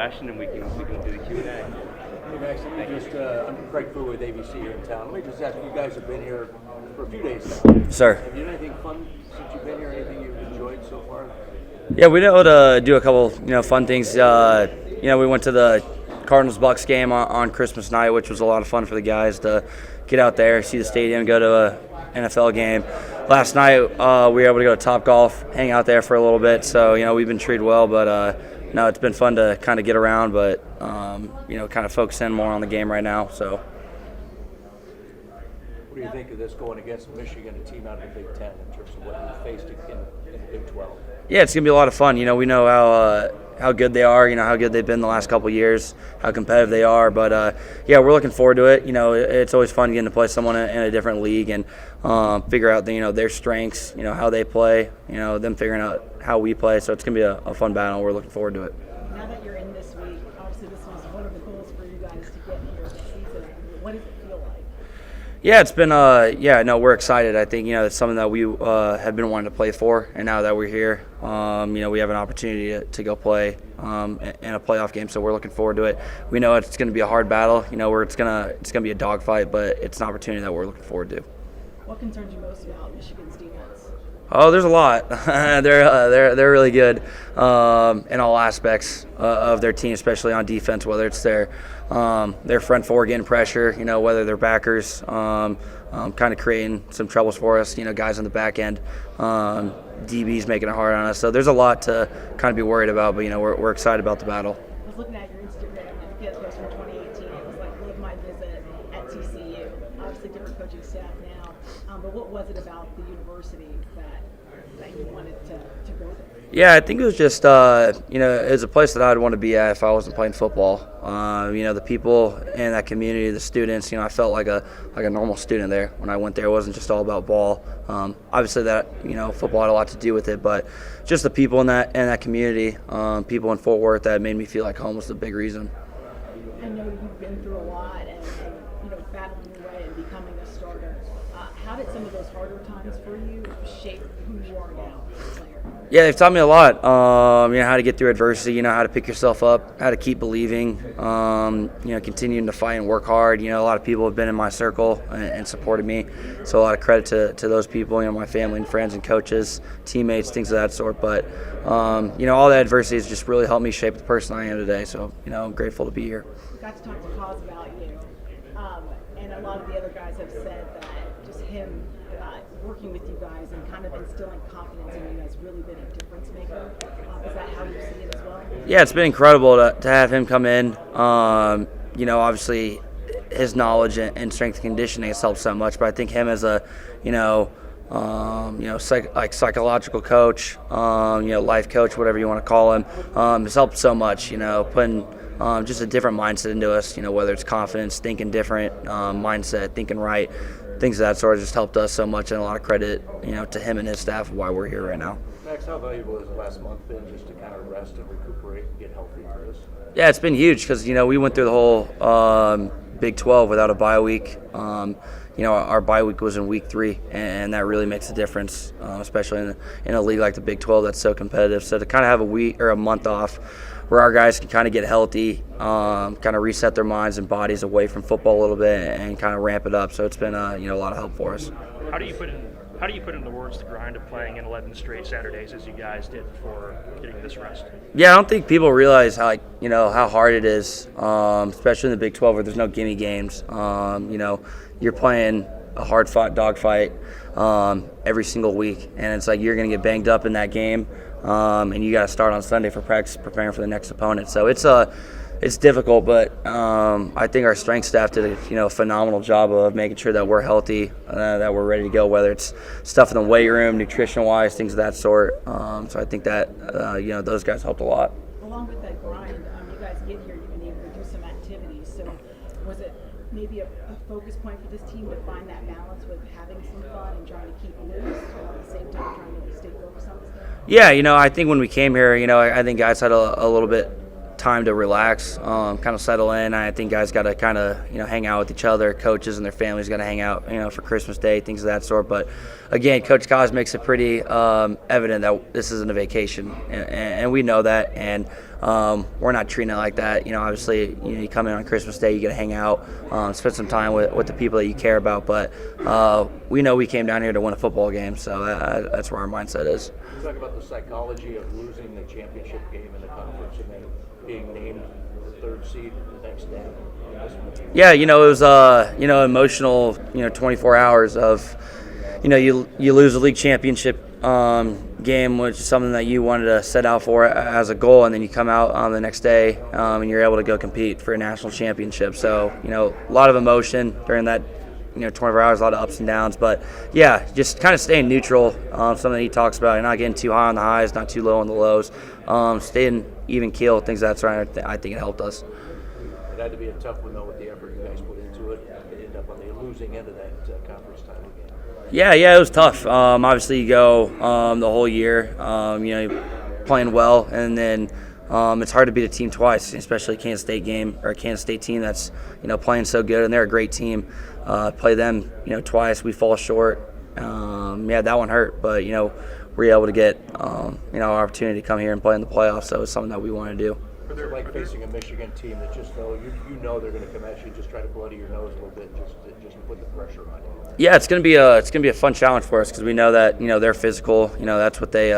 fashion, and we can do the Q&A. Hey Max, I'm Craig Fu with ABC here in town. Let me just ask you guys have been here for a few days now. Sir. Have you done anything fun since you've been here? Anything you've enjoyed so far? Yeah, we were able to do a couple, fun things. We went to the Cardinals-Bucks game on Christmas night, which was a lot of fun for the guys to get out there, see the stadium, go to an NFL game. Last night, we were able to go to Topgolf, hang out there for a little bit. So, we've been treated well, but no, it's been fun to kind of get around, but kind of focus in more on the game right now. So. What do you think of this going against Michigan, a team out of the Big Ten, in terms of what you faced in the Big 12? Yeah, it's gonna be a lot of fun. We know how good they are. How good they've been the last couple of years, how competitive they are. But we're looking forward to it. It's always fun getting to play someone in a different league and figure out their strengths. How they play. Them figuring out how we play. So it's gonna be a fun battle. We're looking forward to it. Now that you're in this week, obviously this was one of the goals for you guys to get here this season. What does it feel like? Yeah, it's been we're excited. I think it's something that we have been wanting to play for, and now that we're here, we have an opportunity to go play in a playoff game. So we're looking forward to it. We know it's going to be a hard battle. Where it's gonna be a dogfight, but it's an opportunity that we're looking forward to. What concerns you most about Michigan's defense? Oh, there's a lot. They're really good in all aspects of their team, especially on defense. Whether it's their front four getting pressure, whether they're backers, kind of creating some troubles for us. Guys on the back end, DBs making it hard on us. So there's a lot to kind of be worried about. But we're excited about the battle. I was looking at your Instagram and you had a post from 2018. It was like, "Live my visit at TCU." Obviously, different coaching staff now. But what was it about the university that you wanted to go there? Yeah, I think it was just, it's a place that I'd want to be at if I wasn't playing football. The people in that community, the students, I felt like a normal student there. When I went there, it wasn't just all about ball. Obviously that, football had a lot to do with it, but just the people in that community, people in Fort Worth, that made me feel like home was the big reason. I know you've been through a lot and battling your way and becoming a starter. How did some of those harder times for you shape who you are now as a player? Yeah, they've taught me a lot. How to get through adversity. How to pick yourself up. How to keep believing. Continuing to fight and work hard. A lot of people have been in my circle and supported me. So a lot of credit to those people. My family and friends and coaches, teammates, things of that sort. But all that adversity has just really helped me shape the person I am today. So I'm grateful to be here. We got to talk to Cause about you, and a lot of the other guys have said that just him working with you guys and kind of instilling confidence in you has really been a difference maker. Is that how you see it as well? Yeah, it's been incredible to have him come in. Obviously his knowledge and strength and conditioning has helped so much, but I think him as a, psychological coach, life coach, whatever you want to call him, has helped so much, putting just a different mindset into us, whether it's confidence, thinking different, mindset, thinking right. Things of that sort just helped us so much, and a lot of credit, to him and his staff of why we're here right now. Max, how valuable has the last month been just to kind of rest and recuperate and get healthy for this? Yeah, it's been huge because, we went through the whole Big 12 without a bye week. Our bye week was in week 3, and that really makes a difference, especially in a league like the Big 12 that's so competitive. So to kind of have a week or a month off where our guys can kind of get healthy, kind of reset their minds and bodies away from football a little bit and kind of ramp it up. So it's been a lot of help for us. How do you put in the words the grind of playing in 11 straight Saturdays as you guys did before getting this rest? Yeah, I don't think people realize how hard it is, especially in the Big 12 where there's no gimme games. You're playing a hard-fought dogfight every single week, and it's like you're going to get banged up in that game. And you got to start on Sunday for practice, preparing for the next opponent. So it's difficult, but I think our strength staff did a phenomenal job of making sure that we're healthy, that we're ready to go. Whether it's stuff in the weight room, nutrition-wise, things of that sort. So I think that those guys helped a lot. Along with that grind, you guys get here, you've been able to do some activities. So was it maybe a focus point for this team to find that balance with having some fun and trying to keep loose, while at the same time trying to stay focused on this game? Yeah, I think when we came here, I think guys had a little bit time to relax, kind of settle in. I think guys got to kind of, hang out with each other. Coaches and their families got to hang out, for Christmas Day, things of that sort. But again, Coach Kaz makes it pretty evident that this isn't a vacation, and we know that. And we're not treating it like that. Obviously, you come in on Christmas Day, you get to hang out, spend some time with the people that you care about. But we know we came down here to win a football game, so that's where our mindset is. You talk about the psychology of losing the championship game in the conference and then being named the third seed the next day. Yeah, it was emotional. 24 hours of, you lose the league championship game, which is something that you wanted to set out for as a goal, and then you come out on the next day and you're able to go compete for a national championship. So, a lot of emotion during that, 24 hours, a lot of ups and downs. But, yeah, just kind of staying neutral, something that he talks about. You're not getting too high on the highs, not too low on the lows. Staying even keel, things that's right. I think it helped us. It had to be a tough one, though, with the effort you guys put into it. It ended up on the losing end of that conference title game. Yeah, it was tough. Obviously, you go the whole year, playing well, and then it's hard to beat a team twice, especially a Kansas State game or a Kansas State team that's playing so good, and they're a great team. Play them twice, we fall short. That one hurt, but we were able to get our opportunity to come here and play in the playoffs. So it's something that we want to do. They're like facing a Michigan team that just know they're going to come at you, just try to bloody your nose a little bit, just put the pressure on you. Yeah, it's gonna be a fun challenge for us because we know that they're physical. That's what they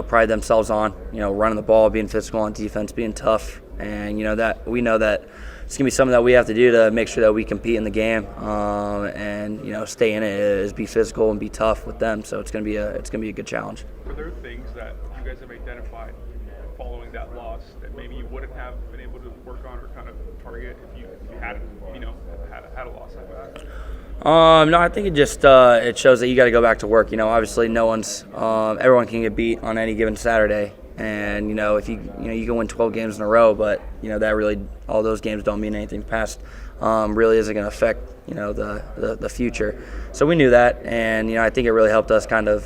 pride themselves on. Running the ball, being physical on defense, being tough, and that we know that it's gonna be something that we have to do to make sure that we compete in the game and stay in it. Is be physical and be tough with them. So it's gonna be a good challenge. Are there things that you guys have identified following that loss that maybe you wouldn't have been able to work on or kind of target if you hadn't had a loss like that? No, I think it just it shows that you got to go back to work. Obviously, everyone can get beat on any given Saturday, and if you can win 12 games in a row, but that really all those games don't mean anything past. Really isn't going to affect the future. So we knew that, and I think it really helped us kind of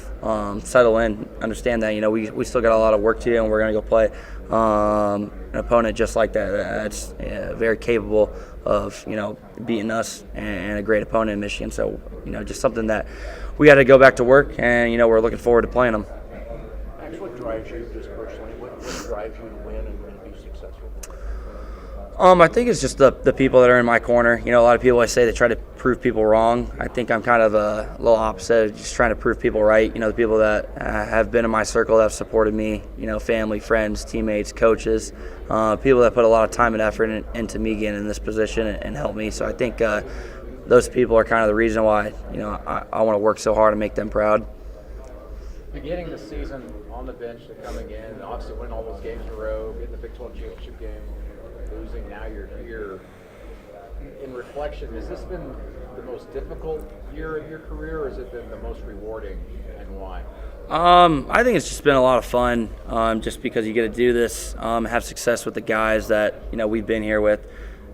settle in, understand that we still got a lot of work to do, and we're going to go play an opponent just like that. That's very capable of beating us and a great opponent in Michigan. So just something that we got to go back to work, and we're looking forward to playing them. Max, what drives you just personally? What drives you to win and be successful? I think it's just the people that are in my corner. A lot of people I say they try to prove people wrong. I think I'm kind of a little opposite, just trying to prove people right. The people that have been in my circle that have supported me, family, friends, teammates, coaches, people that put a lot of time and effort into me getting in this position and help me. So I think those people are kind of the reason why, I want to work so hard and make them proud. Beginning the season on the bench to coming in, obviously winning all those games in a row, getting the Big 12 championship game, losing, now you're here. In reflection, has this been the most difficult year of your career, or has it been the most rewarding, and why? I think it's just been a lot of fun, just because you get to do this, have success with the guys that we've been here with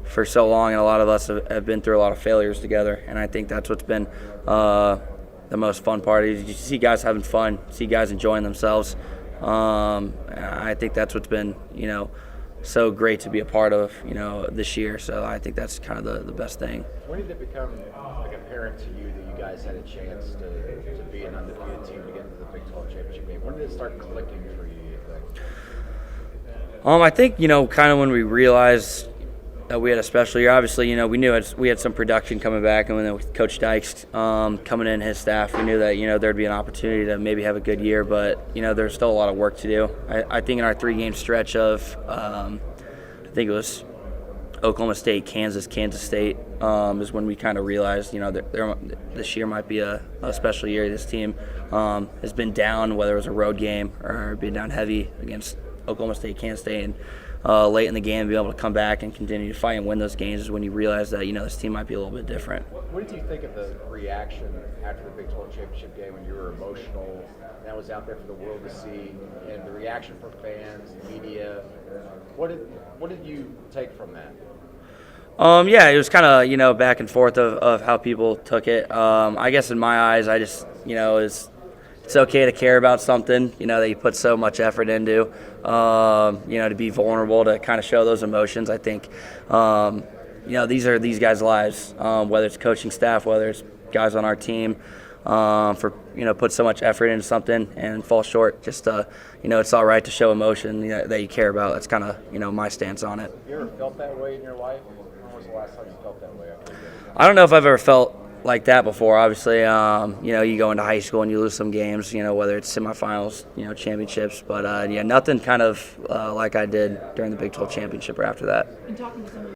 for so long, and a lot of us have been through a lot of failures together, and I think that's what's been the most fun part. Is you see guys having fun, see guys enjoying themselves. I think that's what's been so great to be a part of this year. So I think that's kind of the best thing. When did it become like apparent to you that you guys had a chance to be an undefeated team to get into the Big 12 championship game? When did it start clicking for you think? I think kind of when we realized that we had a special year. Obviously, we knew we had some production coming back, and then with Coach Dykes coming in, his staff, we knew that there'd be an opportunity to maybe have a good year. But there's still a lot of work to do. I think in our 3-game stretch of, I think it was Oklahoma State, Kansas State, is when we kind of realized this year might be a special year. This team has been down, whether it was a road game or been down heavy against Oklahoma State, Kansas State, and late in the game, be able to come back and continue to fight and win those games is when you realize that this team might be a little bit different. What did you think of the reaction after the Big 12 championship game when you were emotional? That was out there for the world to see, and the reaction from fans, media. What did you take from that? Yeah, it was kind of back and forth of how people took it. I guess in my eyes, I just it's okay to care about something that you put so much effort into. To be vulnerable, to kind of show those emotions. I think these are these guys' lives, whether it's coaching staff, whether it's guys on our team. for put so much effort into something and fall short. Just it's all right to show emotion that you care about. That's kind of my stance on it. Have you ever felt that way in your life? When was the last time you felt that way after a game? I don't know if I've ever felt like that before. Obviously, you go into high school and you lose some games, whether it's semifinals, championships. But, nothing kind of like I did during the Big 12 championship or after that. In talking to some of